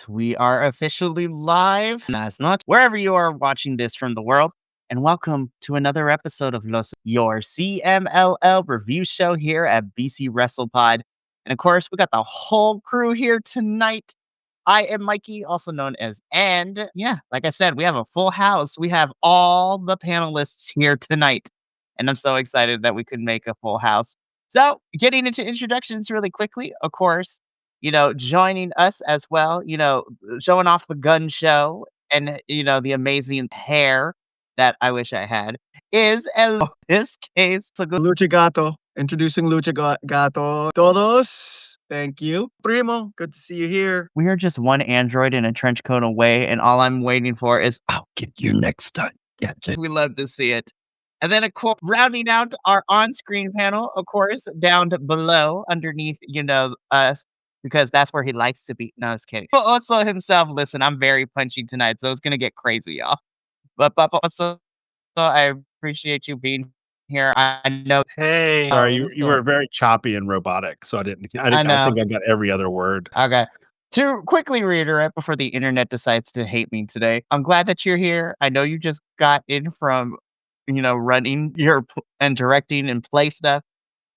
we are officially live. That's not wherever you are watching this from the world. And welcome to another episode of your CMLL review show here at BC Wrestle Pod. And of course, we got the whole crew here tonight. I am Mikey, also known as And. Yeah, like I said, we have a full house. We have all the panelists here tonight. And I'm so excited that we could make a full house. So, getting into introductions really quickly, of course, joining us as well, showing off the gun show and, the amazing hair that I wish I had is in this case. So good. Lucha Gato. Introducing Lucha Gato. Todos. Thank you. Primo, good to see you here. We are just one android in a trench coat away, and all I'm waiting for is, I'll get you next time. Gotcha. We love to see it. And then, of course, rounding out our on-screen panel, of course, down below, underneath, us, because that's where he likes to be. No, I was kidding. But also himself, listen, I'm very punchy tonight, so it's going to get crazy, y'all. But also, I appreciate you being here. I know. Hey, sorry, you were very choppy and robotic, so I think I got every other word. Okay. To quickly reiterate before the internet decides to hate me today, I'm glad that you're here. I know you just got in from, running and directing and play stuff,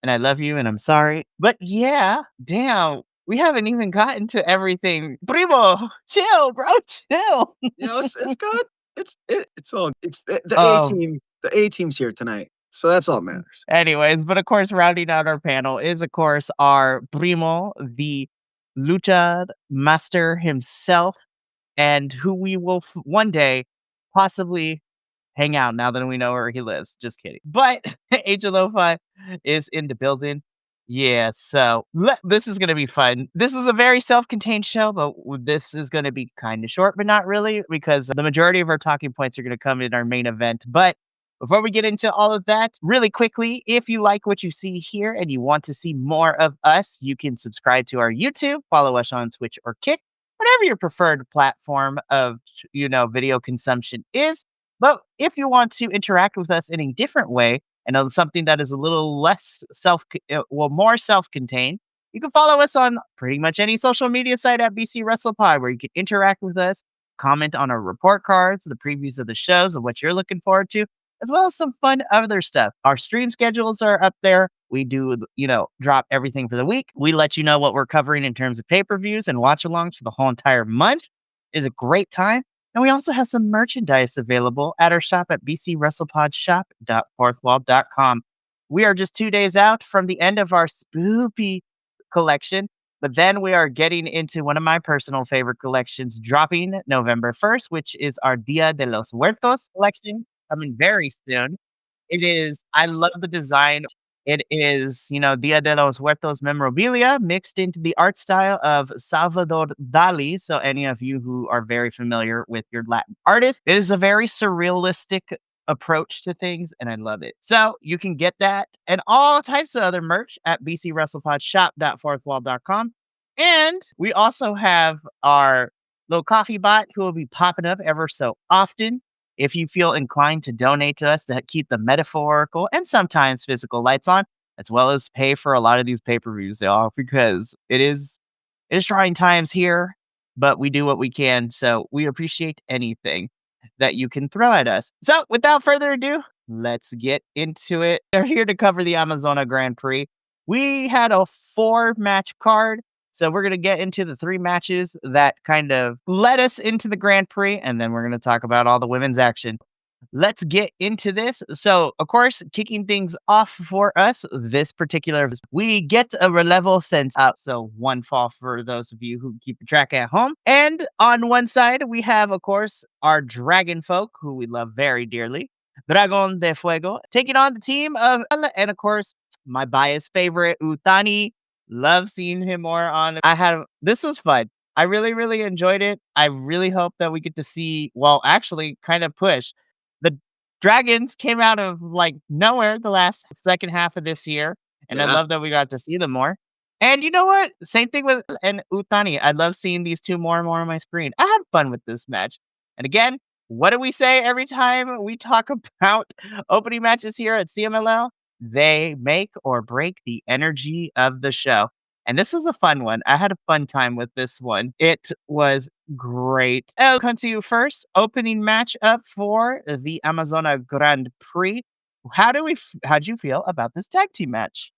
and I love you and I'm sorry. But yeah, damn, we haven't even gotten to everything. Primo, chill, bro, chill. It's good. It's the A team. The A team's here tonight. So that's all that matters. Anyways, but of course, rounding out our panel is, of course, our Primo, the Lucha master himself, and who we will one day possibly hang out now that we know where he lives. Just kidding. But Angel Lo-Fi is in the building. Yeah, so this is going to be fun. This is a very self-contained show, but this is going to be kind of short, but not really, because the majority of our talking points are going to come in our main event. But before we get into all of that, really quickly, if you like what you see here and you want to see more of us, you can subscribe to our YouTube, follow us on Twitch or Kick, whatever your preferred platform of, video consumption is. But if you want to interact with us in a different way and on something that is a little less more self-contained, you can follow us on pretty much any social media site at BC WrestlePod, where you can interact with us, comment on our report cards, the previews of the shows, of what you're looking forward to, as well as some fun other stuff. Our stream schedules are up there. We do, drop everything for the week. We let you know what we're covering in terms of pay-per-views and watch-alongs for the whole entire month. It is a great time. And we also have some merchandise available at our shop at bcwrestlepodshop.fourthwall.com. We are just 2 days out from the end of our spoopy collection, but then we are getting into one of my personal favorite collections dropping November 1st, which is our Dia de los Muertos collection, coming very soon. I love the design. It is, Dia de los Muertos memorabilia mixed into the art style of Salvador Dali. So any of you who are very familiar with your Latin artist, it is a very surrealistic approach to things, and I love it. So you can get that and all types of other merch at bcwrestlepodshop.fourthwall.com. And we also have our little coffee bot who will be popping up ever so often. If you feel inclined to donate to us to keep the metaphorical and sometimes physical lights on, as well as pay for a lot of these pay-per-views, y'all, because it is trying times here, but we do what we can. So we appreciate anything that you can throw at us. So without further ado, let's get into it. We're here to cover the Amazona Grand Prix. We had a 4-match card. So we're going to get into the 3 matches that kind of led us into the Grand Prix, and then we're going to talk about all the women's action. Let's get into this. So, of course, kicking things off for us, we get a relevo sent out. So 1 fall for those of you who keep track at home. And on one side, we have, of course, our Dragon Folk, who we love very dearly. Dragon de Fuego, taking on the team of, and of course, my biased favorite, Utani. Love seeing him more on. This was fun. I really, really enjoyed it. I really hope that we get to see, kind of push. The Dragons came out of nowhere the second half of this year. And I love that we got to see them more. And you know what? Same thing with Utani. I love seeing these two more and more on my screen. I had fun with this match. And again, what do we say every time we talk about opening matches here at CMLL? They make or break the energy of the show. And this was a fun one. I had a fun time with this one. It was great. I'll come to you first. Opening match up for the Amazona Grand Prix. How'd you feel about this tag team match?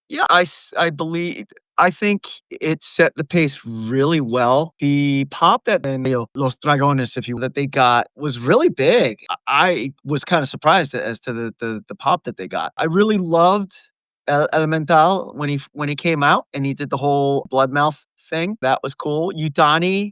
Yeah, I believe I think it set the pace really well. The pop that Los Dragones, if you that they got was really big. I was kind of surprised as to the pop that they got. I really loved Elemental when he came out and he did the whole blood mouth thing. That was cool. Utani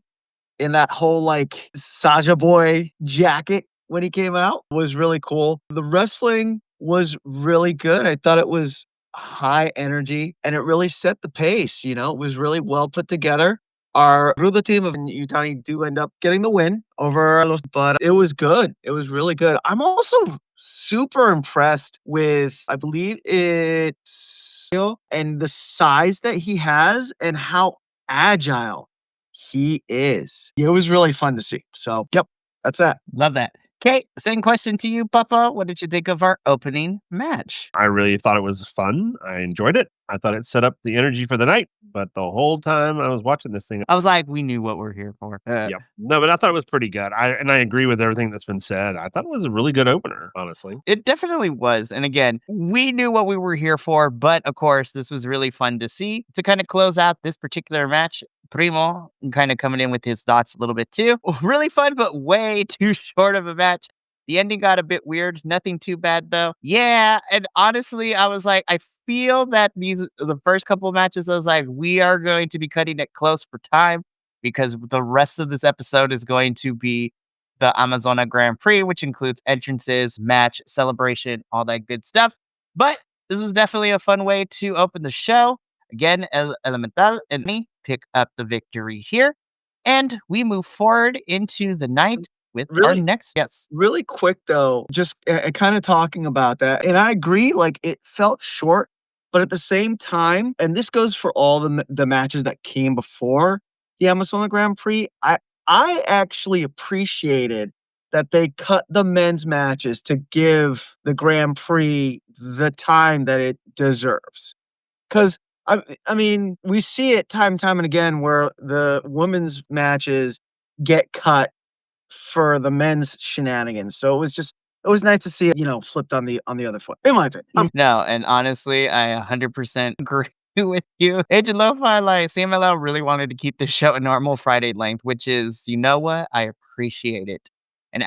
in that whole like Saja Boy jacket when he came out was really cool. The wrestling was really good. I thought it was high energy and it really set the pace. You know, it was really well put together. Our Ruda team of Utani do end up getting the win over Los, but it was good. It was really good. I'm also super impressed with, I believe it's and the size that he has and how agile he is. It was really fun to see. So, yep, that's that. Love that. Okay, same question to you, Papa. What did you think of our opening match? I really thought it was fun. I enjoyed it. I thought it set up the energy for the night, but the whole time I was watching this thing, I was like, we knew what we're here for. yeah. No, but I thought it was pretty good. I agree with everything that's been said. I thought it was a really good opener, honestly. It definitely was. And again, we knew what we were here for, but of course, this was really fun to see. To kind of close out this particular match, Primo kind of coming in with his thoughts a little bit too. Really fun, but way too short of a match. The ending got a bit weird. Nothing too bad though. Yeah, and honestly, I was like, I feel that the first couple of matches, I was like, we are going to be cutting it close for time because the rest of this episode is going to be the Amazona Grand Prix, which includes entrances, match, celebration, all that good stuff. But this was definitely a fun way to open the show. Again, Elemental and me pick up the victory here. And we move forward into the night with our next. Yes. Really quick though, just kind of talking about that. And I agree, like it felt short, but at the same time, and this goes for all the matches that came before the Amazona Grand Prix, I actually appreciated that they cut the men's matches to give the Grand Prix the time that it deserves. Because I mean, we see it time and time and again where the women's matches get cut for the men's shenanigans. So it was nice to see it, flipped on the other foot. In my opinion. No, and honestly, I 100% agree with you. Agent Lo-Fi, like CMLL really wanted to keep the show a normal Friday length, which is, you know what? I appreciate it. And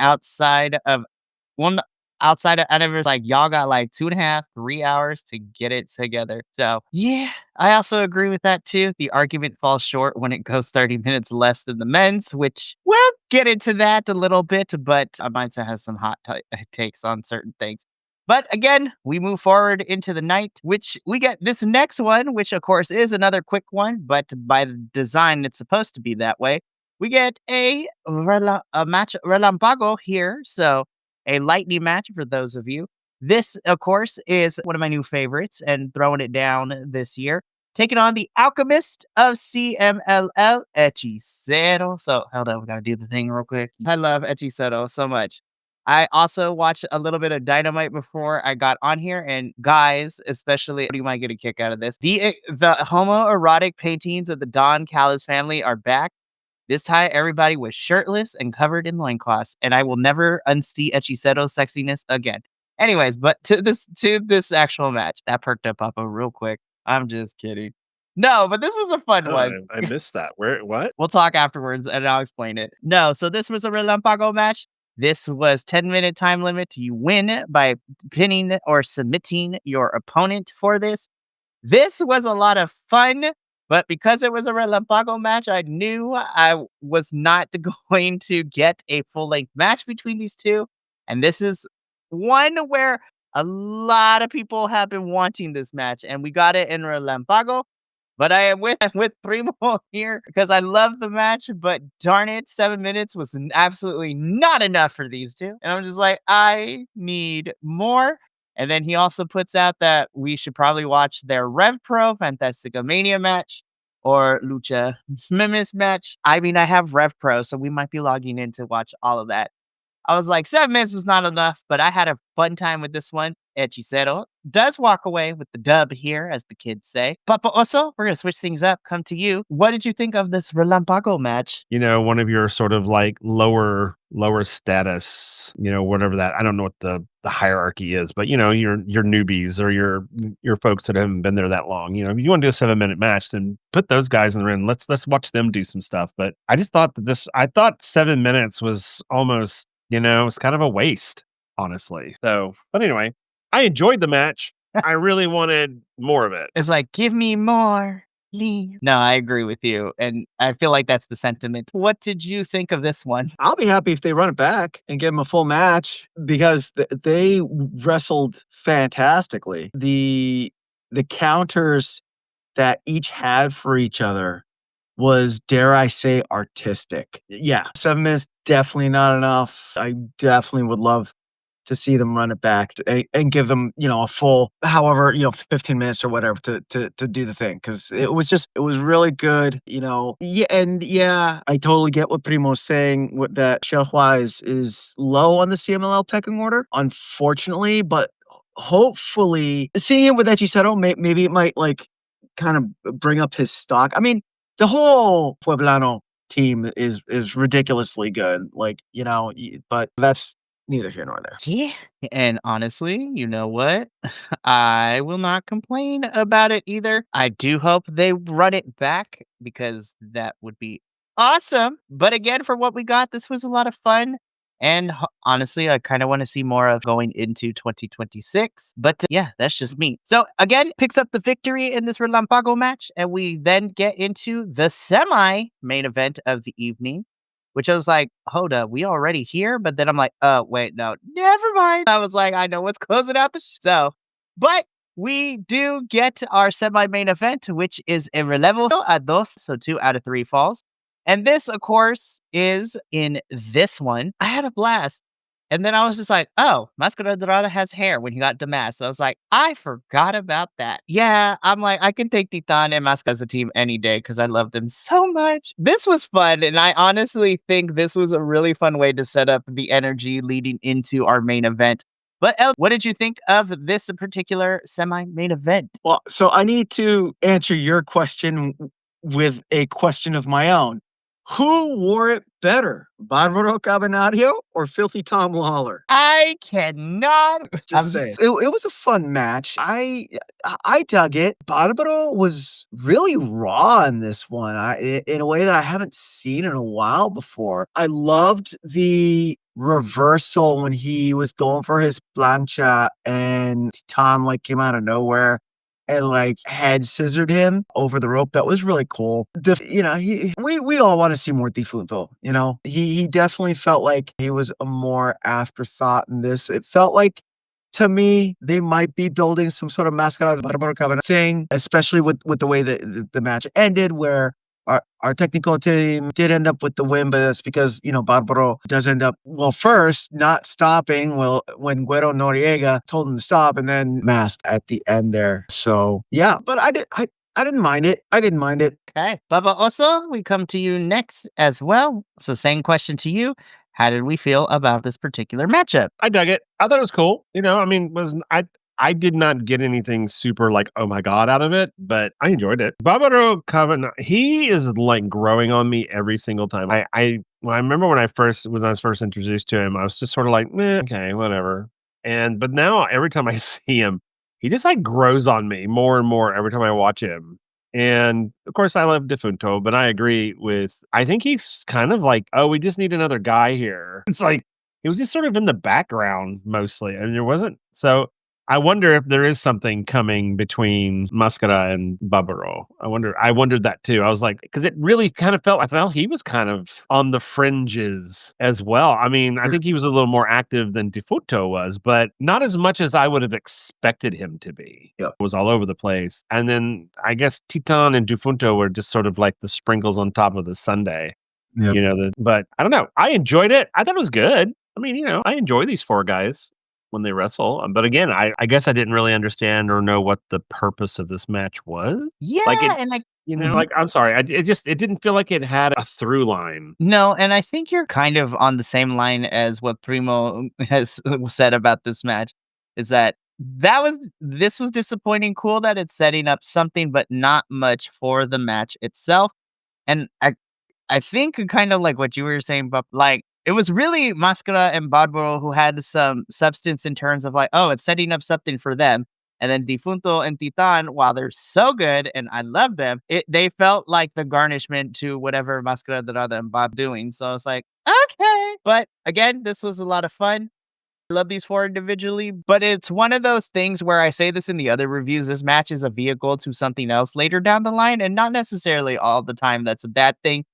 one outside of Anniversary, like y'all got like 2.5, 3 hours to get it together. So yeah, I also agree with that too. The argument falls short when it goes 30 minutes less than the men's, which we'll get into that a little bit, but I might have some hot takes on certain things. But again, we move forward into the night, which we get this next one, which of course is another quick one, but by design, it's supposed to be that way. We get a match Relampago here. So a lightning match for those of you. This, of course, is one of my new favorites and throwing it down this year. Taking on the Alchemist of CMLL, Hechicero. So, hold on, we gotta do the thing real quick. I love Hechicero so much. I also watched a little bit of Dynamite before I got on here, and guys, especially, you might get a kick out of this. The homoerotic paintings of the Don Callis family are back. This time, everybody was shirtless and covered in loincloths, and I will never unsee Hechicero's sexiness again. Anyways, but to this actual match, that perked up Papa real quick. I'm just kidding. No, but this was a fun one. I missed that. What? We'll talk afterwards, and I'll explain it. No, so this was a Relampago match. This was 10-minute time limit. You win by pinning or submitting your opponent for this. This was a lot of fun. But because it was a Relampago match, I knew I was not going to get a full-length match between these two. And this is one where a lot of people have been wanting this match. And we got it in Relampago. But I am with Primo here because I love the match. But darn it, 7 minutes was absolutely not enough for these two. And I'm just like, I need more. And then he also puts out that we should probably watch their Rev Pro Fantastica Mania match or Lucha Mimis match. I mean, I have Rev Pro, so we might be logging in to watch all of that. I was like, 7 minutes was not enough, but I had a fun time with this one. Hechicero does walk away with the dub here, as the kids say. Papa Oso, we're going to switch things up. Come to you. What did you think of this Relampago match? One of your sort of like lower status, whatever that, I don't know what the hierarchy is, but your newbies or your folks that haven't been there that long. If you want to do a 7-minute match, then put those guys in the ring. Let's watch them do some stuff. But I just thought I thought 7 minutes was almost, it's kind of a waste, honestly. So, but anyway, I enjoyed the match. I really wanted more of it. It's like, give me more. Leave. No, I agree with you. And I feel like that's the sentiment. What did you think of this one? I'll be happy if they run it back and give them a full match because they wrestled fantastically. The counters that each had for each other was, dare I say, artistic. Yeah, 7 minutes, definitely not enough. I definitely would love to see them run it back and give them, a full, however, 15 minutes or whatever to do the thing. Cause it was really good, Yeah. And yeah, I totally get what Primo's saying that Xiaohua is low on the CMLL pecking order, unfortunately, but hopefully seeing it with Hechicero, maybe it might like kind of bring up his stock. I mean, the whole Pueblano team is ridiculously good. But that's neither here nor there. Yeah. And honestly, you know what? I will not complain about it either. I do hope they run it back because that would be awesome. But again, for what we got, this was a lot of fun. And honestly, I kind of want to see more of going into 2026. But yeah, that's just me. So again, picks up the victory in this Relampago match. And we then get into the semi main event of the evening, which I was like, hold up, we already here? But then I'm like, wait, no, never mind. I was like, I know what's closing out the show. But we do get our semi-main event, which is a relevo a dos, so 2 out of 3 falls. And this, of course, is in this one. I had a blast. And then I was just like, oh, Mascara Dorada has hair when he got demasked. I was like, I forgot about that. Yeah, I'm like, I can take Titan and Mascara as a team any day because I love them so much. This was fun. And I honestly think this was a really fun way to set up the energy leading into our main event. But El, what did you think of this particular semi-main event? Well, so I need to answer your question with a question of my own. Who wore it better, Barbaro Cabenario or Filthy Tom Lawler? I cannot. Just saying. It was a fun match. I dug it. Barbaro was really raw in this one, in a way that I haven't seen in a while before. I loved reversal when he was going for his plancha and Tom came out of nowhere and head scissored him over the rope. That was really cool. We all want to see more Defunto. He definitely felt like he was a more afterthought in this. It felt like, to me, they might be building some sort of Mascara Barbaro Cabana thing, especially with the way that the match ended, where our technical team did end up with the win, but that's because, Barbaro does end up, first not stopping when Guero Noriega told him to stop and then masked at the end there. So, yeah, but I didn't mind it. I didn't mind it. Okay. Baba Oso, we come to you next as well. So same question to you. How did we feel about this particular matchup? I dug it. I thought it was cool. I did not get anything super oh my God out of it, but I enjoyed it. Barbaro Cavan, he is growing on me every single time. I remember when I was first introduced to him, I was just sort of okay, whatever. But now every time I see him, he just grows on me more and more every time I watch him. And of course, I love Defunto, but I agree I think he's kind of oh, we just need another guy here. It's he was just sort of in the background mostly. And there wasn't, so I wonder if there is something coming between Mascara and Barbaro. I wondered that too. I was because it really kind of felt he was kind of on the fringes as well. I mean, I think he was a little more active than Defunto was, but not as much as I would have expected him to be. Yep. It was all over the place. And then I guess Titan and Defunto were just sort of the sprinkles on top of the sundae. Yep. But I don't know. I enjoyed it. I thought it was good. I mean, I enjoy these 4 guys when they wrestle. But again, I guess I didn't really understand or know what the purpose of this match was. Yeah, I'm sorry. It didn't feel like it had a through line. No, and I think you're kind of on the same line as what Primo has said about this match, is that this was disappointing. Cool that it's setting up something, but not much for the match itself. And I think kind of like what you were saying, but like it was really Mascara and Barbaro who had some substance in terms of like, oh, it's setting up something for them. And then Difunto and Titan, while they're so good and I love them, they felt like the garnishment to whatever Mascara Dorada and Bob doing. So I was like, okay. But again, this was a lot of fun. I love these four individually, but it's one of those things where I say this in the other reviews. This match is a vehicle to something else later down the line, and not necessarily all the time that's a bad thing.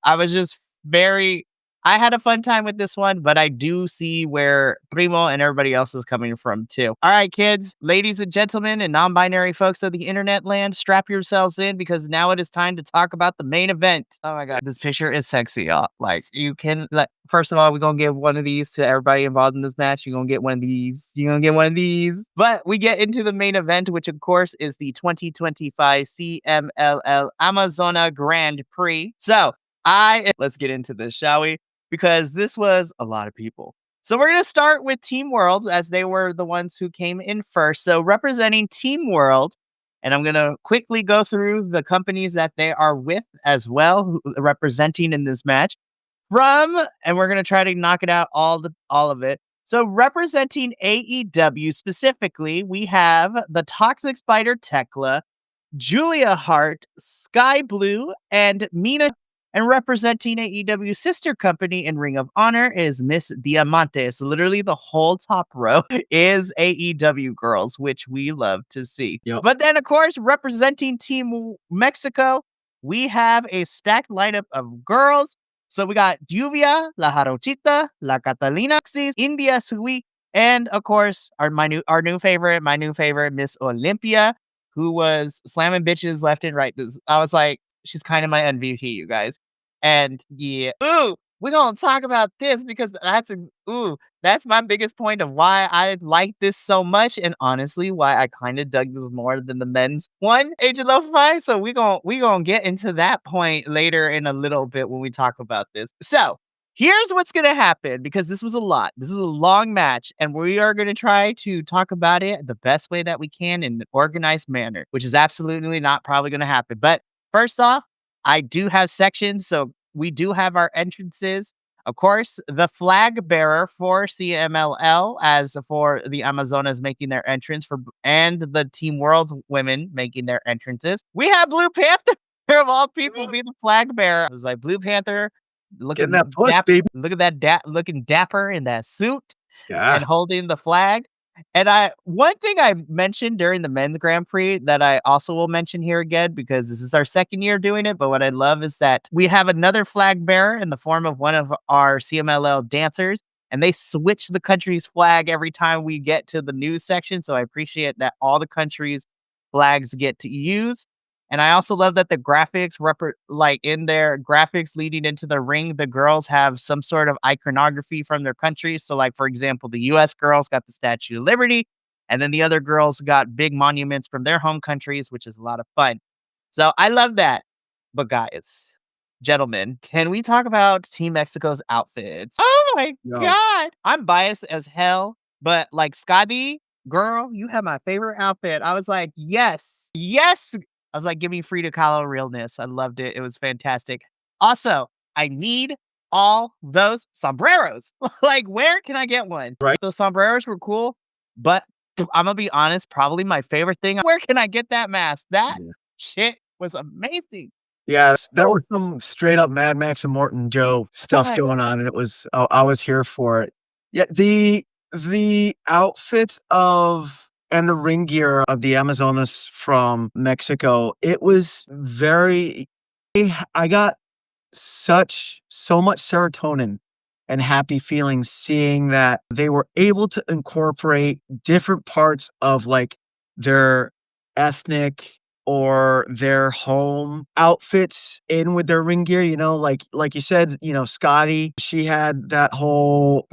I had a fun time with this one, but I do see where Primo and everybody else is coming from too. All right, kids, ladies and gentlemen, and non binary folks of the internet land, strap yourselves in because now it is time to talk about the main event. Oh my God, this picture is sexy, y'all. Like, you can, like, first of all, we're going to give one of these to everybody involved in this match. You're going to get one of these. You're going to get one of these. But we get into the main event, which of course is the 2025 CMLL Amazona Grand Prix. So, let's get into this, shall we? Because this was a lot of people. So we're going to start with Team World as they were the ones who came in first. So representing Team World, and I'm going to quickly go through the companies that they are with as well, representing in this match. And we're going to try to knock it out all of it. So representing AEW specifically, we have the Toxic Spider Tekla, Julia Hart, Sky Blue, and Mina. And representing AEW's sister company in Ring of Honor is Miss Diamante. So literally the whole top row is AEW girls, which we love to see. Yep. But then, of course, representing Team Mexico, we have a stacked lineup of girls. So we got Lluvia, La Jarochita, La Catalina, India Sui, and of course, my new favorite, Miss Olympia, who was slamming bitches left and right. I was like, she's kind of my MVP, you guys. And yeah, we're gonna talk about this because that's my biggest point of why I like this so much, and honestly, why I kind of dug this more than the men's one, Age of Lo-Fi. So we gonna get into that point later in a little bit when we talk about this. So here's what's gonna happen because this was a lot. This is a long match, and we are gonna try to talk about it the best way that we can in an organized manner, which is absolutely not probably gonna happen. But first off, I do have sections, so we do have our entrances. Of course, the flag bearer for CMLL, as for the Amazonas making their entrance and the Team World women making their entrances. We have Blue Panther of all people be the flag bearer. I was like, Blue Panther, Getting that push, baby. Look at that looking dapper in that suit Yeah. and holding the flag. And one thing I mentioned during the men's Grand Prix that I also will mention here again, because this is our second year doing it, but what I love is that we have another flag bearer in the form of one of our CMLL dancers, and they switch the country's flag every time we get to the news section. So I appreciate that all the countries' flags get to use. And I also love that the graphics, in their graphics leading into the ring, the girls have some sort of iconography from their country. So, like, for example, the US girls got the Statue of Liberty, and then the other girls got big monuments from their home countries, which is a lot of fun. So I love that. But guys, gentlemen, can we talk about Team Mexico's outfits? Oh my God. I'm biased as hell, but like Scotty, girl, you have my favorite outfit. I was like, yes. I was like, give me Frida Kahlo realness. I loved it. It was fantastic. Also, I need all those sombreros. Like, where can I get one? Right. Those sombreros were cool, but I'm gonna be honest, probably my favorite thing. Where can I get that mask? That shit was amazing. Yeah, that was some straight up Mad Max and Morton Joe stuff going on, and it was I was here for it. Yeah, the outfits and the ring gear of the Amazonas from Mexico, it was I got so much serotonin and happy feelings seeing that they were able to incorporate different parts of like their ethnic or their home outfits in with their ring gear, like you said, Scotty, she had that whole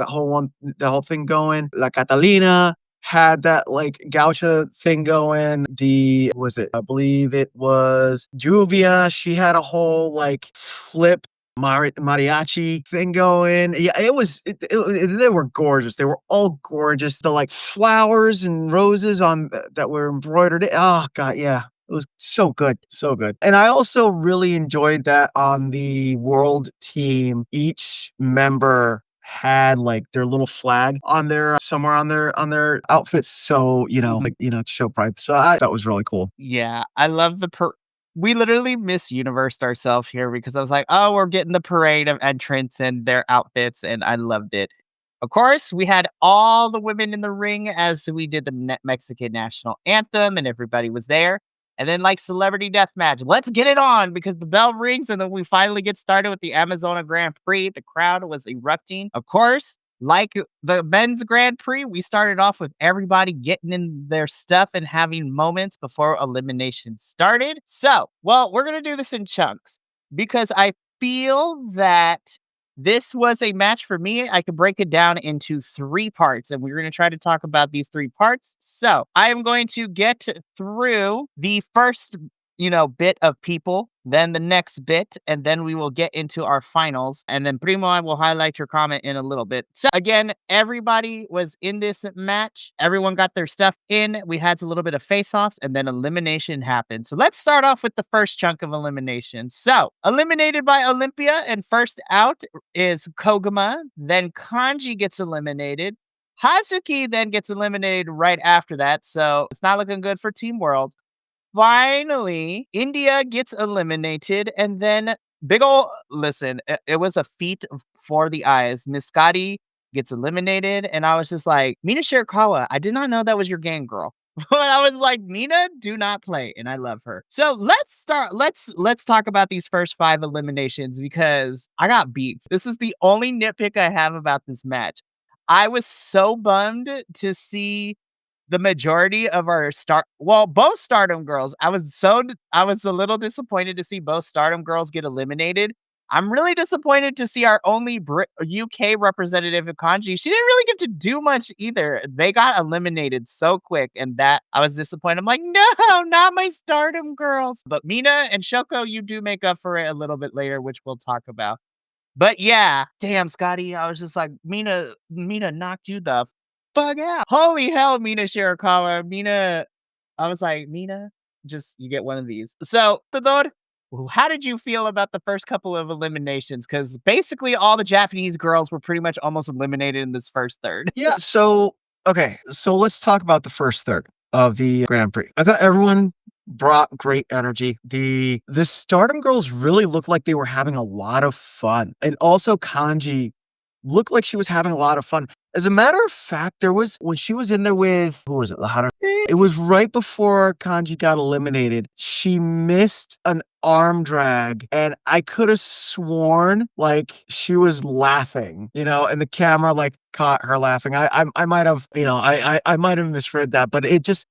thing going. La Catalina had that like gaucho thing going. I believe it was Juvia. She had a whole like flip mariachi thing going. Yeah, they were gorgeous. They were all gorgeous. The like flowers and roses on that were embroidered. Oh god, yeah. It was so good, so good. And I also really enjoyed that on the world team, each member had like their little flag on their somewhere on their outfits. So, Mhm. like, to show pride. So I that was really cool. Yeah, I love we literally Miss Universed ourselves here because I was like, "Oh, we're getting the parade of entrants and their outfits," and I loved it. Of course, we had all the women in the ring as we did the Mexican national anthem, and everybody was there. And then, like celebrity death match, let's get it on because the bell rings, and then we finally get started with the Amazona Grand Prix. The crowd was erupting. Of course, like the men's Grand Prix, we started off with everybody getting in their stuff and having moments before elimination started. So, well, we're going to do this in chunks because I feel that this was a match for me. I could break it down into three parts, and we're going to try to talk about these three parts. So, I am going to get through the first bit of people, then the next bit, and then we will get into our finals. And then Primo, I will highlight your comment in a little bit. So again, everybody was in this match. Everyone got their stuff in. We had a little bit of face-offs, and then elimination happened. So let's start off with the first chunk of elimination. So eliminated by Olympia, and first out is Koguma. Then Kanji gets eliminated. Hazuki then gets eliminated right after that. So it's not looking good for Team World. Finally, India gets eliminated, and then big ol' listen, it was a feat for the eyes. Miss Scotty gets eliminated, and I was just like, "Mina Shirakawa, I did not know that was your gang girl." But I was like, "Mina, do not play," and I love her. So let's start. Let's talk about these first 5 eliminations because I got beat. This is the only nitpick I have about this match. I was so bummed to see the majority of our both Stardom girls. I was a little disappointed to see both Stardom girls get eliminated. I'm really disappointed to see our only UK representative, Kanji. She didn't really get to do much either. They got eliminated so quick, and that I was disappointed. I'm like, no, not my Stardom girls. But Mina and Shoko, you do make up for it a little bit later, which we'll talk about. But yeah, damn, Scotty, I was just like, Mina knocked you the fuck out. Holy hell, Mina Shirakawa. I was like, Mina, just you get one of these. So, Tador, how did you feel about the first couple of eliminations? Because basically all the Japanese girls were pretty much almost eliminated in this first third. Yeah, so okay, so let's talk about the first third of the Grand Prix. I thought everyone brought great energy. The Stardom girls really looked like they were having a lot of fun. And also Kanji looked like she was having a lot of fun. As a matter of fact, there was when she was in there with who was it? Lahara. It was right before Kanji got eliminated. She missed an arm drag, and I could have sworn like she was laughing, and the camera like caught her laughing. I might have, I might have misread that, but it just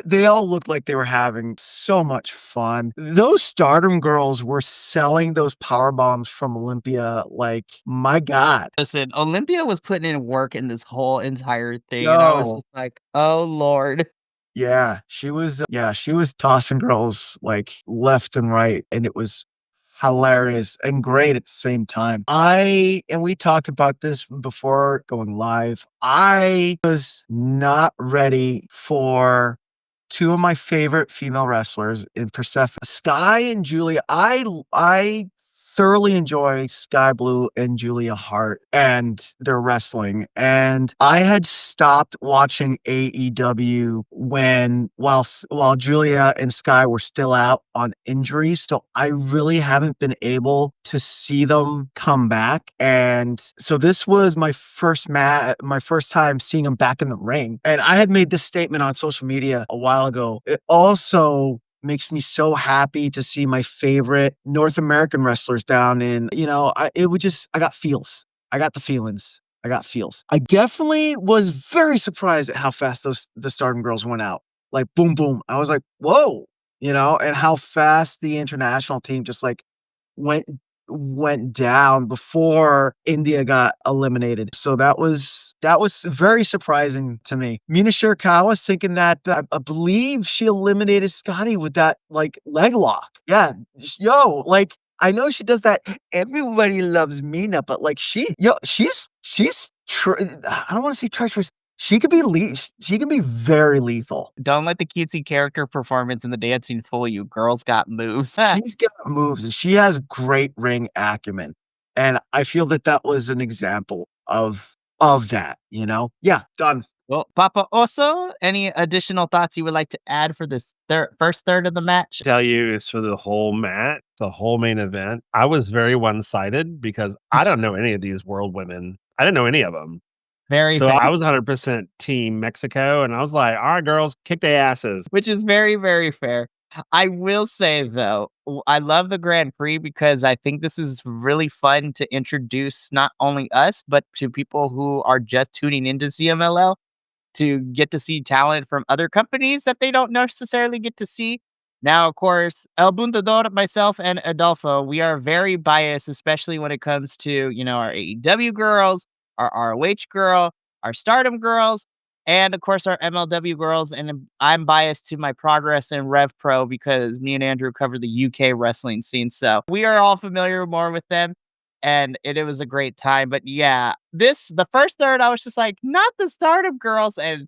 they all looked like they were having so much fun. Those Stardom girls were selling those power bombs from Olympia like, my God. Listen, Olympia was putting in work in this whole entire thing, and I was Yo. just like, oh Lord. She was tossing girls like left and right, and it was hilarious and great at the same time. And we talked about this before going live. I was not ready for two of my favorite female wrestlers in Persephone, Sky and Julia. I thoroughly enjoy Sky Blue and Julia Hart and their wrestling. And I had stopped watching AEW while Julia and Sky were still out on injuries. So I really haven't been able to see them come back. And so this was my first time seeing them back in the ring. And I had made this statement on social media a while ago. It also makes me so happy to see my favorite North American wrestlers down in, I got feels. I got the feelings. I got feels. I definitely was very surprised at how fast the Stardom girls went out. Like boom, boom. I was like, whoa, and how fast the international team just like went down before India got eliminated. So that was very surprising to me. Mina Shirakawa thinking that I believe she eliminated Scotty with that like leg lock. Yeah, yo, like I know she does that "Everybody loves Mina," but, like, I don't wanna say treacherous. She can be very lethal. Don't let the cutesy character performance and the dancing fool you. Girl's got moves. She's got moves, and she has great ring acumen, and I feel that that was an example of that, you know? Yeah, done. Well, Papa Oso, any additional thoughts you would like to add for this first third of the match? Tell you is for the whole match, the whole main event. I was very one-sided because I don't know any of these world women. I didn't know any of them. Very So fair, I was 100% team Mexico, and I was like, "All right, girls, kick their asses." which is very, very fair. I will say though, I love the Grand Prix because I think this is really fun to introduce not only us, but to people who are just tuning into CMLL to get to see talent from other companies that they don't necessarily get to see. Now, of course, El Buntador, myself, and Adolfo, we are very biased, especially when it comes to, our AEW girls, our ROH girl, our Stardom girls, and of course, our MLW girls. And I'm biased to my Progress and Rev Pro because me and Andrew cover the UK wrestling scene. So we are all familiar more with them and it was a great time. But yeah, the first third, I was just like, not the Stardom girls. And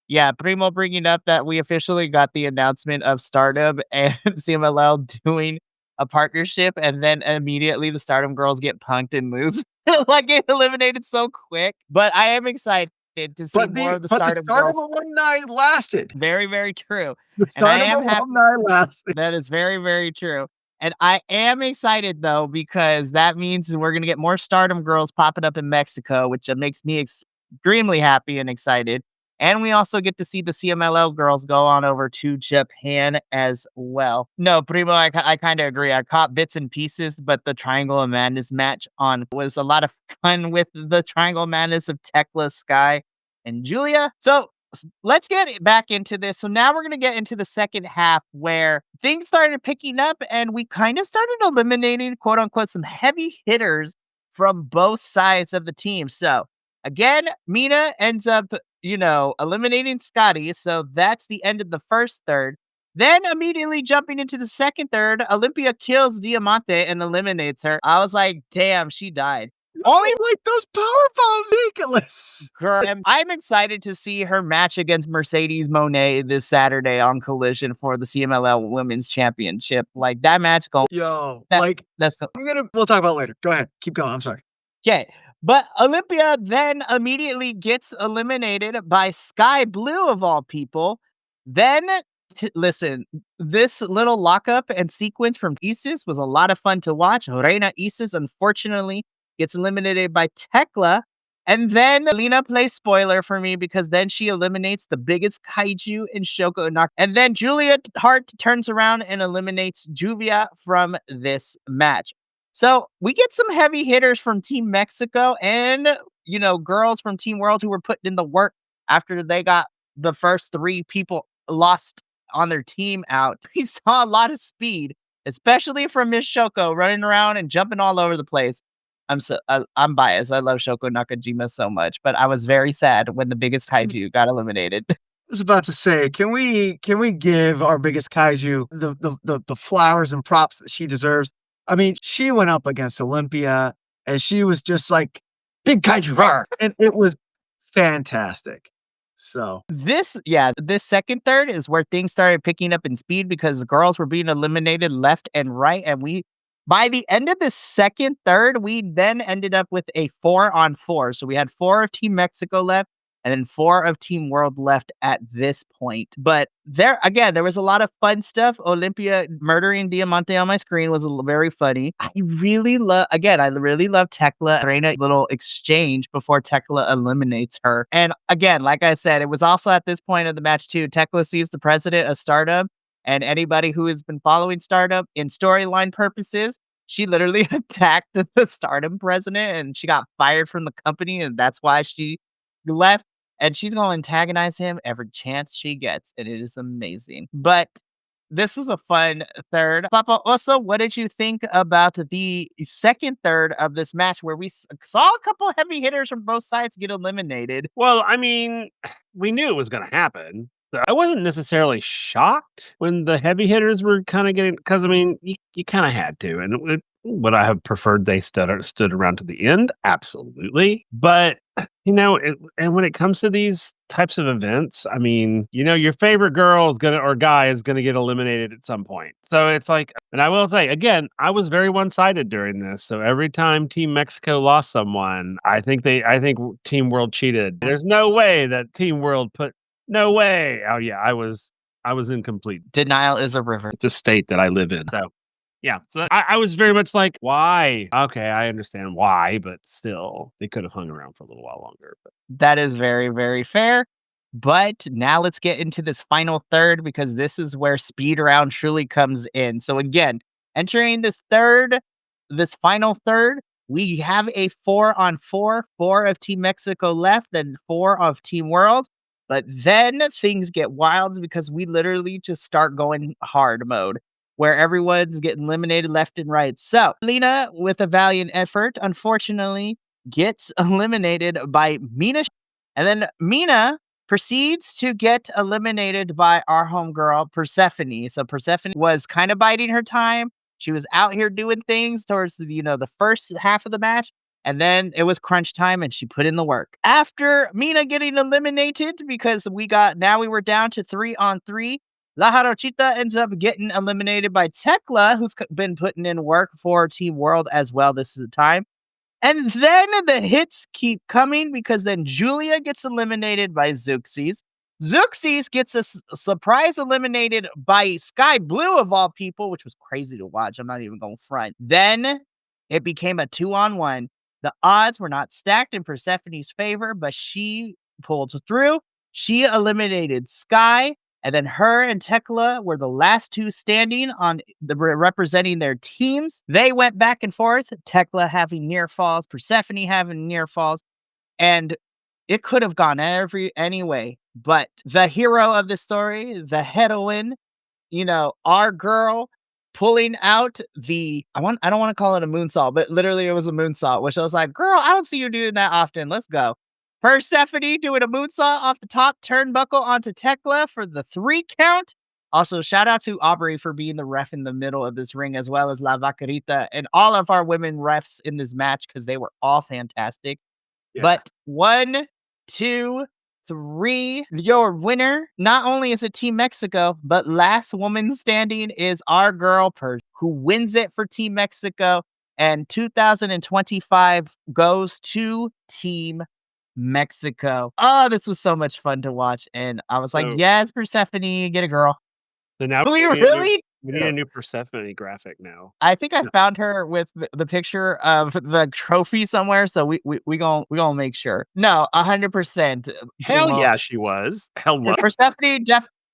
yeah, Primo bringing up that we officially got the announcement of Stardom and CMLL doing a partnership, and then immediately the Stardom girls get punked and lose. Like get eliminated so quick. But I am excited to see more of the But the Stardom Stardom girls. alumni lasted. Very, very true. The And I Stardom am happy. alumni lasted. That is very, very true. And I am excited though, because that means we're going to get more Stardom girls popping up in Mexico, which makes me extremely happy and excited. And we also get to see the CMLL girls go on over to Japan as well. No, Primo, I kind of agree. I caught bits and pieces, but the Triangle of Madness match on was a lot of fun with the Triangle of Madness of Tekla, Sky, and Julia. So let's get back into this. So now we're going to get into the second half where things started picking up and we kind of started eliminating, quote unquote, some heavy hitters from both sides of the team. So again, Mina ends up, eliminating Scotty. So that's the end of the first third. Then immediately jumping into the second third, Olympia kills Diamante and eliminates her. I was like, damn, she died. Only like those power bombs, Nicholas. Girl, I'm excited to see her match against Mercedes Monet this Saturday on Collision for the CMLL Women's Championship. Like that match going. Yo, That- like That's we'll talk about it later. Go ahead. Keep going. I'm sorry. okay. But Olympia then immediately gets eliminated by Sky Blue of all people. Then listen, this little lockup and sequence from Isis was a lot of fun to watch. Reina Isis unfortunately gets eliminated by Tekla. And then Lena plays spoiler for me because then she eliminates the biggest kaiju in Shoko Inaka. And then Julia Hart turns around and eliminates Juvia from this match. So we get some heavy hitters from Team Mexico and, girls from Team World who were putting in the work after they got the first three people lost on their team out. We saw a lot of speed, especially from Miss Shoko running around and jumping all over the place. I'm biased. I love Shoko Nakajima so much, but I was very sad when the biggest kaiju got eliminated. I was about to say, can we give our biggest kaiju the flowers and props that she deserves? I mean, she went up against Olympia and she was just like big kaiju rawr, and it was fantastic. So This second third is where things started picking up in speed because the girls were being eliminated left and right. And by the end of the second third, we then ended up with a 4-on-4. So we had 4 of Team Mexico left and then 4 of Team World left at this point. But there was a lot of fun stuff. Olympia murdering Diamante on my screen was very funny. I really love Tekla Reina little exchange before Tekla eliminates her. And again, like I said, it was also at this point of the match too. Tekla sees the president of Stardom and anybody who has been following Stardom in storyline purposes. She literally attacked the Stardom president and she got fired from the company. And that's why she left. And she's going to antagonize him every chance she gets. And it is amazing. But this was a fun third. Papa, also, what did you think about the second third of this match where we saw a couple heavy hitters from both sides get eliminated? Well, I mean, we knew it was going to happen. So I wasn't necessarily shocked when the heavy hitters were kind of getting, because I mean, you kind of had to, and Would I have preferred they stood around to the end? Absolutely. But and when it comes to these types of events, I mean, your favorite girl is gonna or guy is gonna get eliminated at some point. So it's like, and I will say again, I was very one-sided during this. So every time Team Mexico lost someone, I think Team World cheated. There's no way that Team World no way. Oh yeah, I was incomplete. Denial is a river. It's a state that I live in. So yeah, so I was very much like, why? Okay, I understand why, but still, they could have hung around for a little while longer. But That is very, very fair. But now let's get into this final third because this is where speed round truly comes in. So again, entering this final third, we have a 4-on-4, 4 of Team Mexico left, then 4 of Team World. But then things get wild because we literally just start going hard mode where everyone's getting eliminated left and right. So Lena, with a valiant effort, unfortunately gets eliminated by Mina. And then Mina proceeds to get eliminated by our homegirl, Persephone. So Persephone was kind of biding her time. She was out here doing things towards the first half of the match. And then it was crunch time and she put in the work. After Mina getting eliminated, because we were down to 3-on-3, La Jarochita ends up getting eliminated by Tekla, who's been putting in work for Team World as well. This is the time. And then the hits keep coming because then Julia gets eliminated by Zeuxis. Zeuxis gets a surprise eliminated by Sky Blue of all people, which was crazy to watch. I'm not even going front. Then it became a 2-on-1. The odds were not stacked in Persephone's favor, but she pulled through. She eliminated Sky. And then her and Tekla were the last two standing on representing their teams. They went back and forth, Tekla having near falls, Persephone having near falls, and it could have gone any way. But the hero of the story, the heroine, our girl pulling out I don't want to call it a moonsault, but literally it was a moonsault, which I was like, girl, I don't see you doing that often. Let's go. Persephone doing a moonsault off the top turnbuckle onto Tekla for the 3 count. Also, shout out to Aubrey for being the ref in the middle of this ring, as well as La Vaquerita and all of our women refs in this match because they were all fantastic. Yeah. But 1, 2, 3, your winner not only is it Team Mexico, but last woman standing is our girl who wins it for Team Mexico. And 2025 goes to Team Mexico. Oh, this was so much fun to watch. And I was like, yes, Persephone, get a girl. So now we need a new Persephone graphic now. I think I found her with the picture of the trophy somewhere. So we gonna make sure. No, 100%. Hell yeah, she was. Hell no. Persephone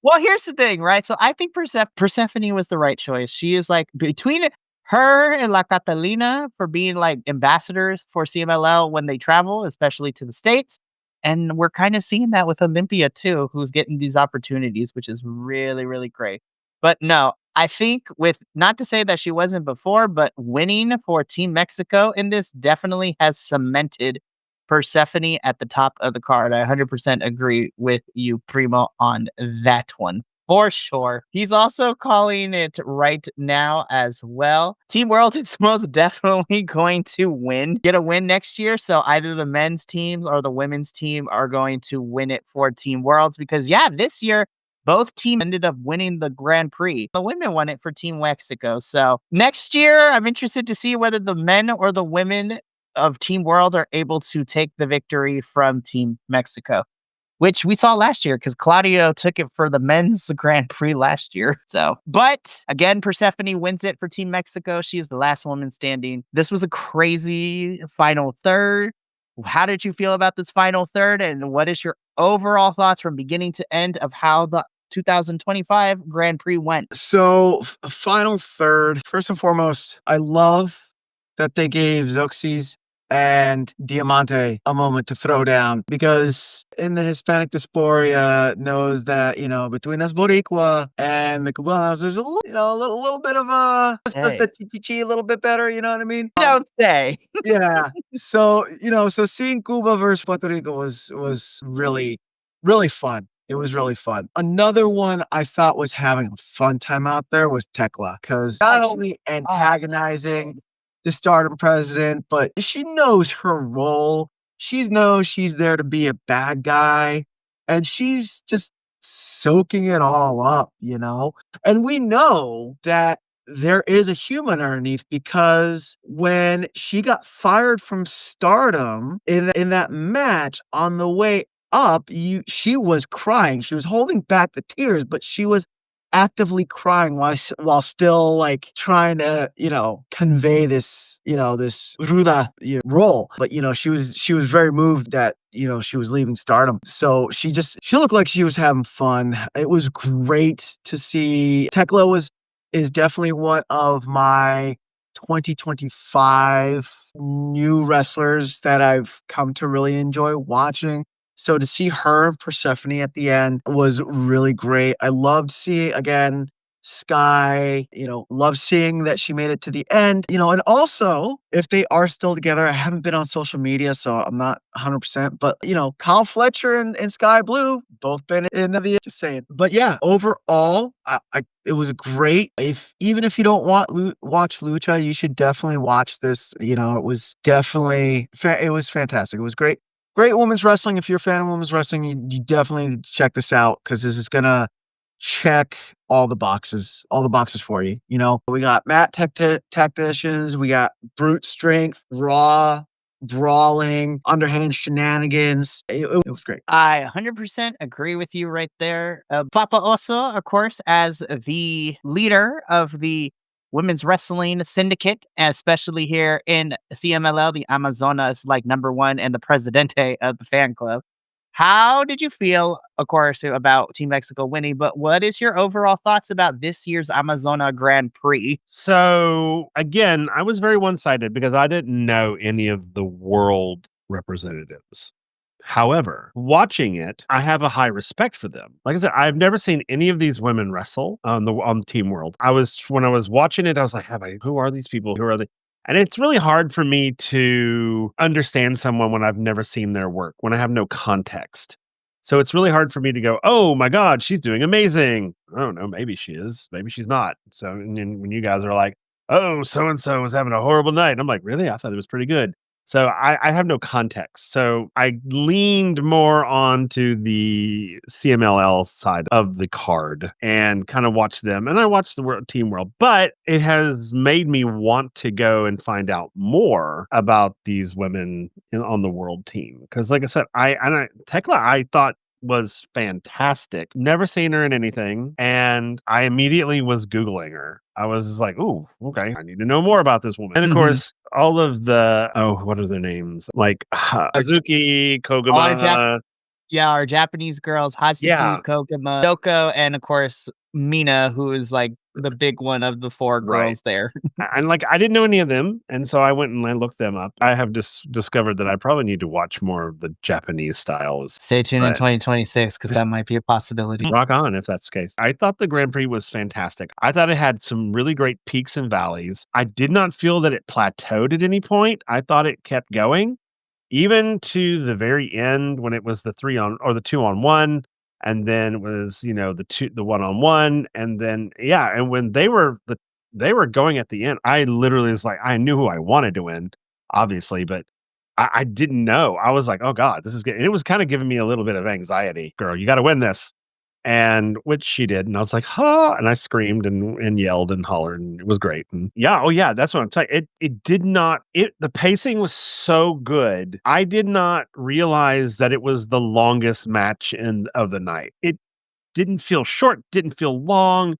well, here's the thing, right? So I think Persephone was the right choice. She is like between her and La Catalina for being like ambassadors for CMLL when they travel, especially to the States. And we're kind of seeing that with Olympia too, who's getting these opportunities, which is really, really great. But no, I think not to say that she wasn't before, but winning for Team Mexico in this definitely has cemented Persephone at the top of the card. I 100% agree with you, Primo, on that one. For sure. He's also calling it right now as well. Team World is most definitely going to get a win next year. So either the men's teams or the women's team are going to win it for Team Worlds because, this year, both teams ended up winning the Grand Prix. The women won it for Team Mexico. So next year, I'm interested to see whether the men or the women of Team World are able to take the victory from Team Mexico, which we saw last year because Claudio took it for the men's Grand Prix last year. So, but again, Persephone wins it for Team Mexico. She is the last woman standing. This was a crazy final third. How did you feel about this final third? And what is your overall thoughts from beginning to end of how the 2025 Grand Prix went? So, final third, first and foremost, I love that they gave Zeuxis and Diamante a moment to throw down because in the Hispanic diaspora knows that, between us Boricua and the Cubanos, there's a little bit of a a little bit better, you know what I mean? Don't say. Yeah. So, so seeing Cuba versus Puerto Rico was really, really fun. It was really fun. Another one I thought was having a fun time out there was Tekla because not only antagonizing the Stardom president, but she knows her role. She knows she's there to be a bad guy, and she's just soaking it all up, you know? And we know that there is a human underneath because when she got fired from Stardom in that match on the way up, she was crying. She was holding back the tears, but she was actively crying while still like trying to, convey this, this ruda role. But she was very moved that, she was leaving Stardom. So she looked like she was having fun. It was great to see. Tekla is definitely one of my 2025 new wrestlers that I've come to really enjoy watching. So to see her and Persephone at the end was really great. I loved seeing again Sky, love seeing that she made it to the end, and also if they are still together, I haven't been on social media, so I'm not 100%, but Kyle Fletcher and Sky Blue both been in the just saying. But yeah, overall, it was great. Even if you don't watch Lucha, you should definitely watch this. It was definitely it was fantastic. It was great. Great women's wrestling. If you're a fan of women's wrestling, you definitely need to check this out because this is gonna check all the boxes for you. We got mat tacticians, we got brute strength, raw brawling, underhand shenanigans. It was great. I 100% agree with you right there. Papa Oso, of course, as the leader of the women's wrestling syndicate, especially here in CMLL, the Amazonas like number one and the presidente of the fan club. How did you feel, of course, about Team Mexico winning, but what is your overall thoughts about this year's Amazona Grand Prix? So again, I was very one-sided because I didn't know any of the world representatives. However, watching it, I have a high respect for them. Like I said, I've never seen any of these women wrestle on Team World. When I was watching it, I was like, who are these people? Who are they? And it's really hard for me to understand someone when I've never seen their work, when I have no context. So it's really hard for me to go, oh my God, she's doing amazing. I don't know, maybe she is, maybe she's not. So and then when you guys are like, oh, so and so was having a horrible night, and I'm like, really? I thought it was pretty good. So I have no context. So I leaned more onto the CMLL side of the card and kind of watched them. And I watched the Team World, but it has made me want to go and find out more about these women on the world team. Because like I said, Tekla, I thought was fantastic. Never seen her in anything. And I immediately was Googling her. I was just like, ooh, okay, I need to know more about this woman. And of course, all of what are their names? Like Hazuki, Koguma. Our Japanese girls, Hazuki, Koguma, Doko, and of course, Mina, who is like the big one of the four girls there. And like, I didn't know any of them. And so I went and I looked them up. I have just discovered that I probably need to watch more of the Japanese styles. Stay tuned in 2026 because that might be a possibility. Rock on if that's the case. I thought the Grand Prix was fantastic. I thought it had some really great peaks and valleys. I did not feel that it plateaued at any point. I thought it kept going, even to the very end when it was the 2-on-1. And then it was, the 1-on-1. And then, and when they were going at the end, I literally was like, I knew who I wanted to win, obviously, but I didn't know. I was like, oh God, this is good. And it was kind of giving me a little bit of anxiety. Girl, you got to win this. And which she did. And I was like, and I screamed and yelled and hollered, and it was great. And that's what I'm saying. The pacing was so good. I did not realize that it was the longest match of the night. It didn't feel short, didn't feel long.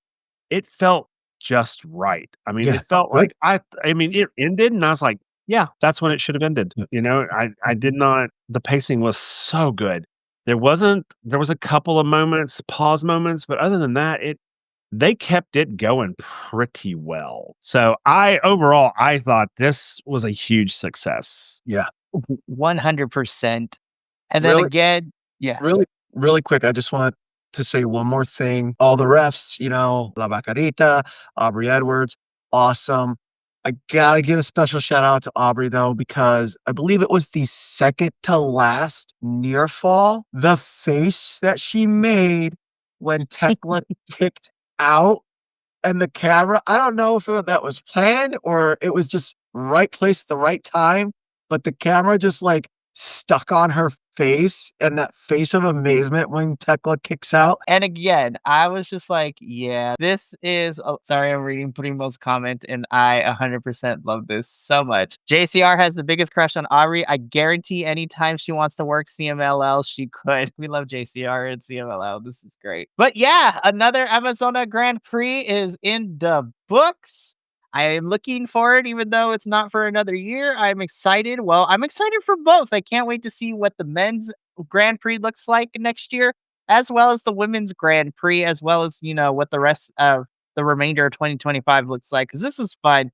It felt just right. I mean, it felt like it ended and I was like, yeah, that's when it should have ended. I did not, the pacing was so good. There was a couple of pause moments, but other than that, they kept it going pretty well. So I thought this was a huge success. Yeah. 100%. And then again, Really, really quick, I just want to say one more thing. All the refs, La Bacarita, Aubrey Edwards, awesome. I gotta give a special shout out to Aubrey though, because I believe it was the second to last near fall. The face that she made when Tekla kicked out, and the camera, I don't know if that was planned or it was just right place at the right time, but the camera just, like, stuck on her face and that face of amazement when Tekla kicks out. And again, I was just like, yeah, this is oh, sorry, I'm reading Primo's comment, and I 100% love this so much. JCR has the biggest crush on Aubrey. I guarantee anytime she wants to work CMLL, she could. We love JCR and CMLL. This is great. But yeah, another Amazona Grand Prix is in the books. I am looking forward, even though it's not for another year. I'm excited. Well, I'm excited for both. I can't wait to see what the men's Grand Prix looks like next year, as well as the women's Grand Prix, as well as, what the rest of the remainder of 2025 looks like, because this is fun.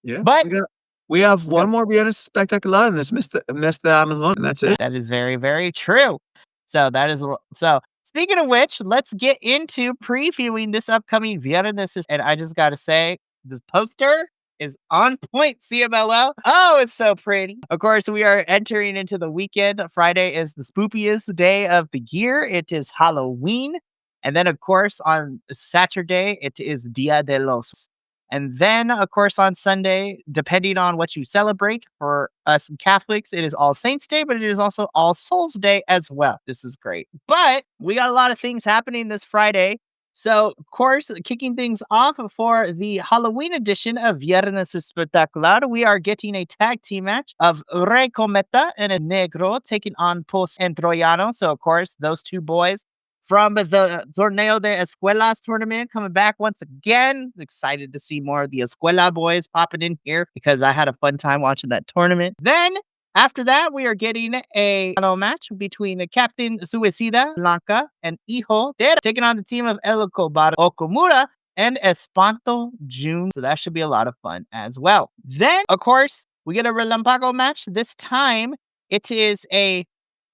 Yeah, But we have we got- one more Viernes Espectacular and this missed the Amazon, and that's it. that is very, very true. So that is so. Speaking of which, let's get into previewing this upcoming Viernes. And I just got to say, this poster is on point, CMLL. Oh, it's so pretty. Of course, we are entering into the weekend. Friday is the spookiest day of the year. It is Halloween. And then, of course, on Saturday, it is Dia de los. And then, of course, on Sunday, depending on what you celebrate, for us Catholics, it is All Saints Day, but it is also All Souls Day as well. This is great. But we got a lot of things happening this Friday. So, of course, kicking things off for the Halloween edition of Viernes Espectacular, we are getting a tag team match of Rey Cometa and Negro taking on Pos and Troyano. So, of course, those two boys from the Torneo de Escuelas tournament coming back once again. Excited to see more of the Escuela boys popping in here because I had a fun time watching that tournament. Then after that, we are getting a match between Captain Suicida Blanca and Hijo de taking on the team of El Cobar Okumura and Espanto June. So that should be a lot of fun as well. Then, of course, we get a Relampago match. This time, it is a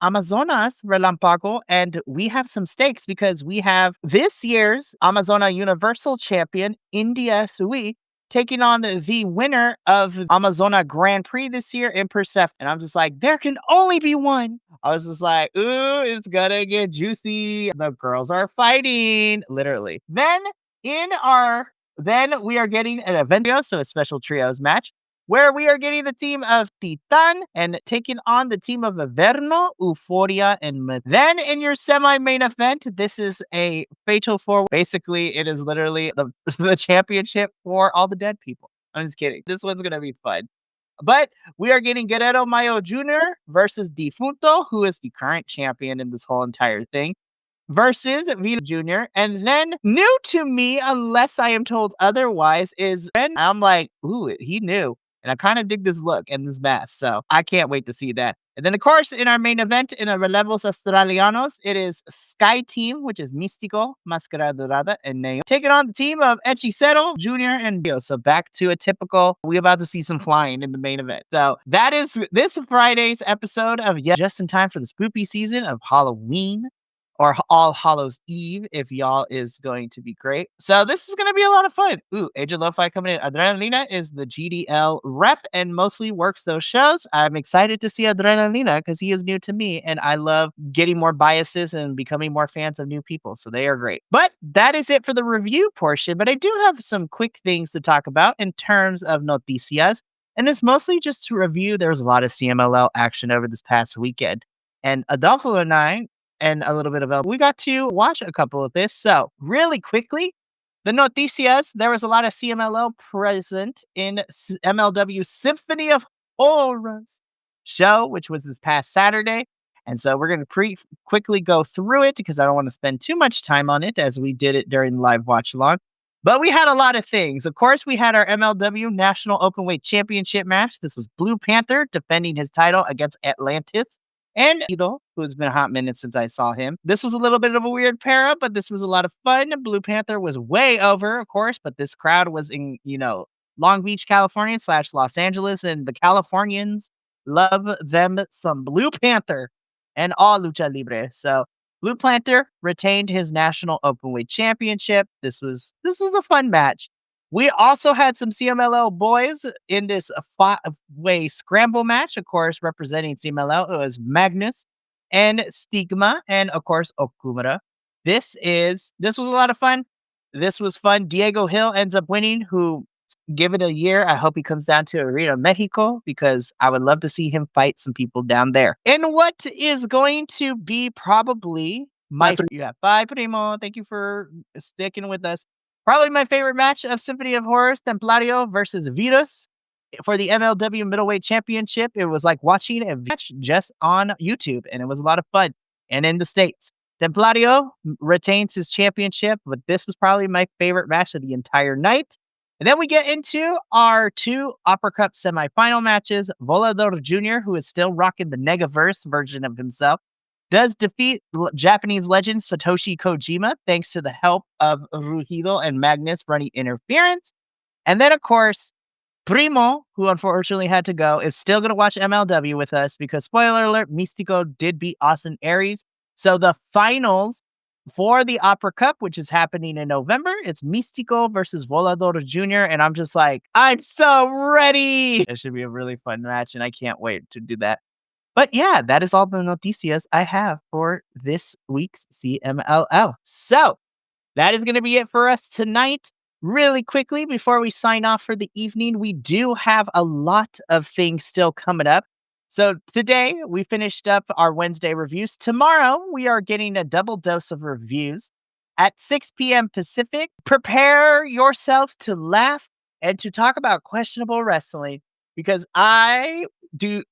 Amazonas Relampago, and we have some stakes because we have this year's Amazona Universal Champion, India Sui, taking on the winner of Amazona Grand Prix this year in Persephone. And I'm just like, there can only be one. I was just like, ooh, it's gonna get juicy. The girls are fighting, literally. Then we are getting an event, so a special trios match, where we are getting the team of Titan and taking on the team of Averno, Euphoria, and Then in your semi-main event, this is a fatal four. Basically, it is literally the championship for all the dead people. I'm just kidding. This one's going to be fun. But we are getting Guerrero Mayo Jr. versus Defunto, who is the current champion in this whole entire thing, versus Vila Jr. And then new to me, unless I am told otherwise, is Ben. I'm like, ooh, he knew. And I kind of dig this look and this mask. So I can't wait to see that. And then, of course, in our main event, in our Relevos Australianos, it is Sky Team, which is Místico, Máscara Dorada, and Neo, taking on the team of Hechicero, Junior, and Dio. So back to a typical, we're about to see some flying in the main event. So that is this Friday's episode of just in time for the spooky season of Halloween, or All Hallows Eve, if y'all is going to be great. So this is going to be a lot of fun. Ooh, Age of Lo-Fi coming in. Adrenalina is the GDL rep and mostly works those shows. I'm excited to see Adrenalina because he is new to me, and I love getting more biases and becoming more fans of new people. So they are great. But that is it for the review portion. But I do have some quick things to talk about in terms of noticias. And it's mostly just to review. There was a lot of CMLL action over this past weekend. And Adolfo and I, and a little bit of we got to watch a couple of this. So really quickly, the noticias, there was a lot of CMLL present in MLW Symphony of Horrors show, which was this past Saturday. And so we're going to quickly go through it because I don't want to spend too much time on it as we did it during the live watch along. But we had a lot of things. Of course, we had our MLW National Openweight Championship match. This was Blue Panther defending his title against Atlantis. And Ido, who has been a hot minute since I saw him. This was a little bit of a weird pair-up, but this was a lot of fun. Blue Panther was way over, of course, but this crowd was in, Long Beach, California / Los Angeles, and the Californians love them some Blue Panther and all Lucha Libre. So Blue Panther retained his National Openweight Championship. This was a fun match. We also had some CMLL boys in this five-way scramble match, of course, representing CMLL. It was Magnus and Stigma and, of course, Okumura. This was a lot of fun. This was fun. Diego Hill ends up winning, who give it a year. I hope he comes down to Arena Mexico because I would love to see him fight some people down there. And what is going to be probably bye Primo. Thank you for sticking with us. Probably my favorite match of Symphony of Horrors, Templario versus Virus for the MLW Middleweight Championship. It was like watching a match just on YouTube, and it was a lot of fun. And in the States, Templario retains his championship, but this was probably my favorite match of the entire night. And then we get into our 2 Opera Cup semifinal matches. Volador Jr., who is still rocking the Negaverse version of himself, does defeat Japanese legend Satoshi Kojima thanks to the help of Rugido and Magnus running interference. And then, of course, Primo, who unfortunately had to go, is still going to watch MLW with us because, spoiler alert, Místico did beat Austin Aries. So the finals for the Opera Cup, which is happening in November, it's Místico versus Volador Jr. And I'm just like, I'm so ready. It should be a really fun match, and I can't wait to do that. But yeah, that is all the noticias I have for this week's CMLL. So that is going to be it for us tonight. Really quickly, before we sign off for the evening, we do have a lot of things still coming up. So today, we finished up our Wednesday reviews. Tomorrow, we are getting a double dose of reviews at 6 p.m. Pacific. Prepare yourself to laugh and to talk about questionable wrestling because I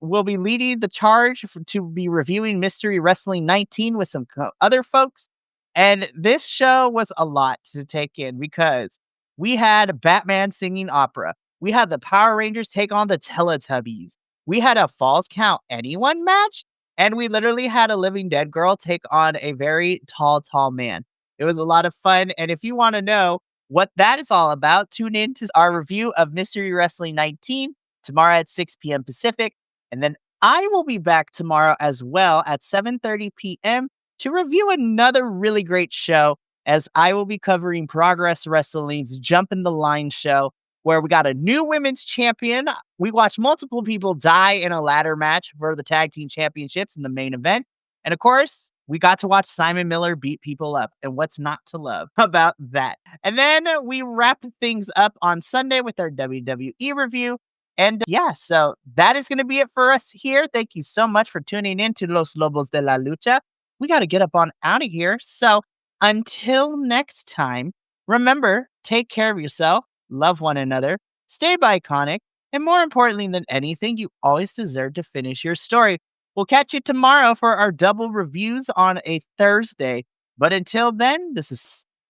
will be leading the charge to be reviewing Mystery Wrestling 19 with some other folks. And this show was a lot to take in because we had Batman singing opera. We had the Power Rangers take on the Teletubbies. We had a Falls Count Anyone match. And we literally had a Living Dead girl take on a very tall man. It was a lot of fun. And if you want to know what that is all about, tune in to our review of Mystery Wrestling 19 tomorrow at 6 p.m. Pacific. And then I will be back tomorrow as well at 7:30 p.m. to review another really great show, as I will be covering Progress Wrestling's Jump in the Line show, where we got a new women's champion. We watched multiple people die in a ladder match for the tag team championships in the main event. And of course, we got to watch Simon Miller beat people up. And what's not to love about that? And then we wrap things up on Sunday with our WWE review. And yeah, so that is going to be it for us here. Thank you so much for tuning in to Los Lobos de la Lucha. We got to get up on out of here. So until next time, remember, take care of yourself, love one another, stay iconic, and more importantly than anything, you always deserve to finish your story. We'll catch you tomorrow for our double reviews on a Thursday. But until then,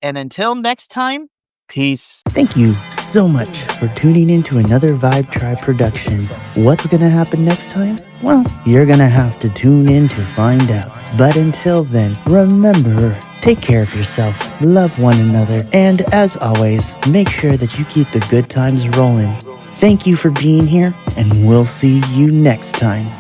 until next time, peace. Thank you so much for tuning in to another Vibe Tribe production. What's gonna happen next time? Well, you're gonna have to tune in to find out. But until then, remember, take care of yourself, love one another, and as always, make sure that you keep the good times rolling. Thank you for being here, and we'll see you next time.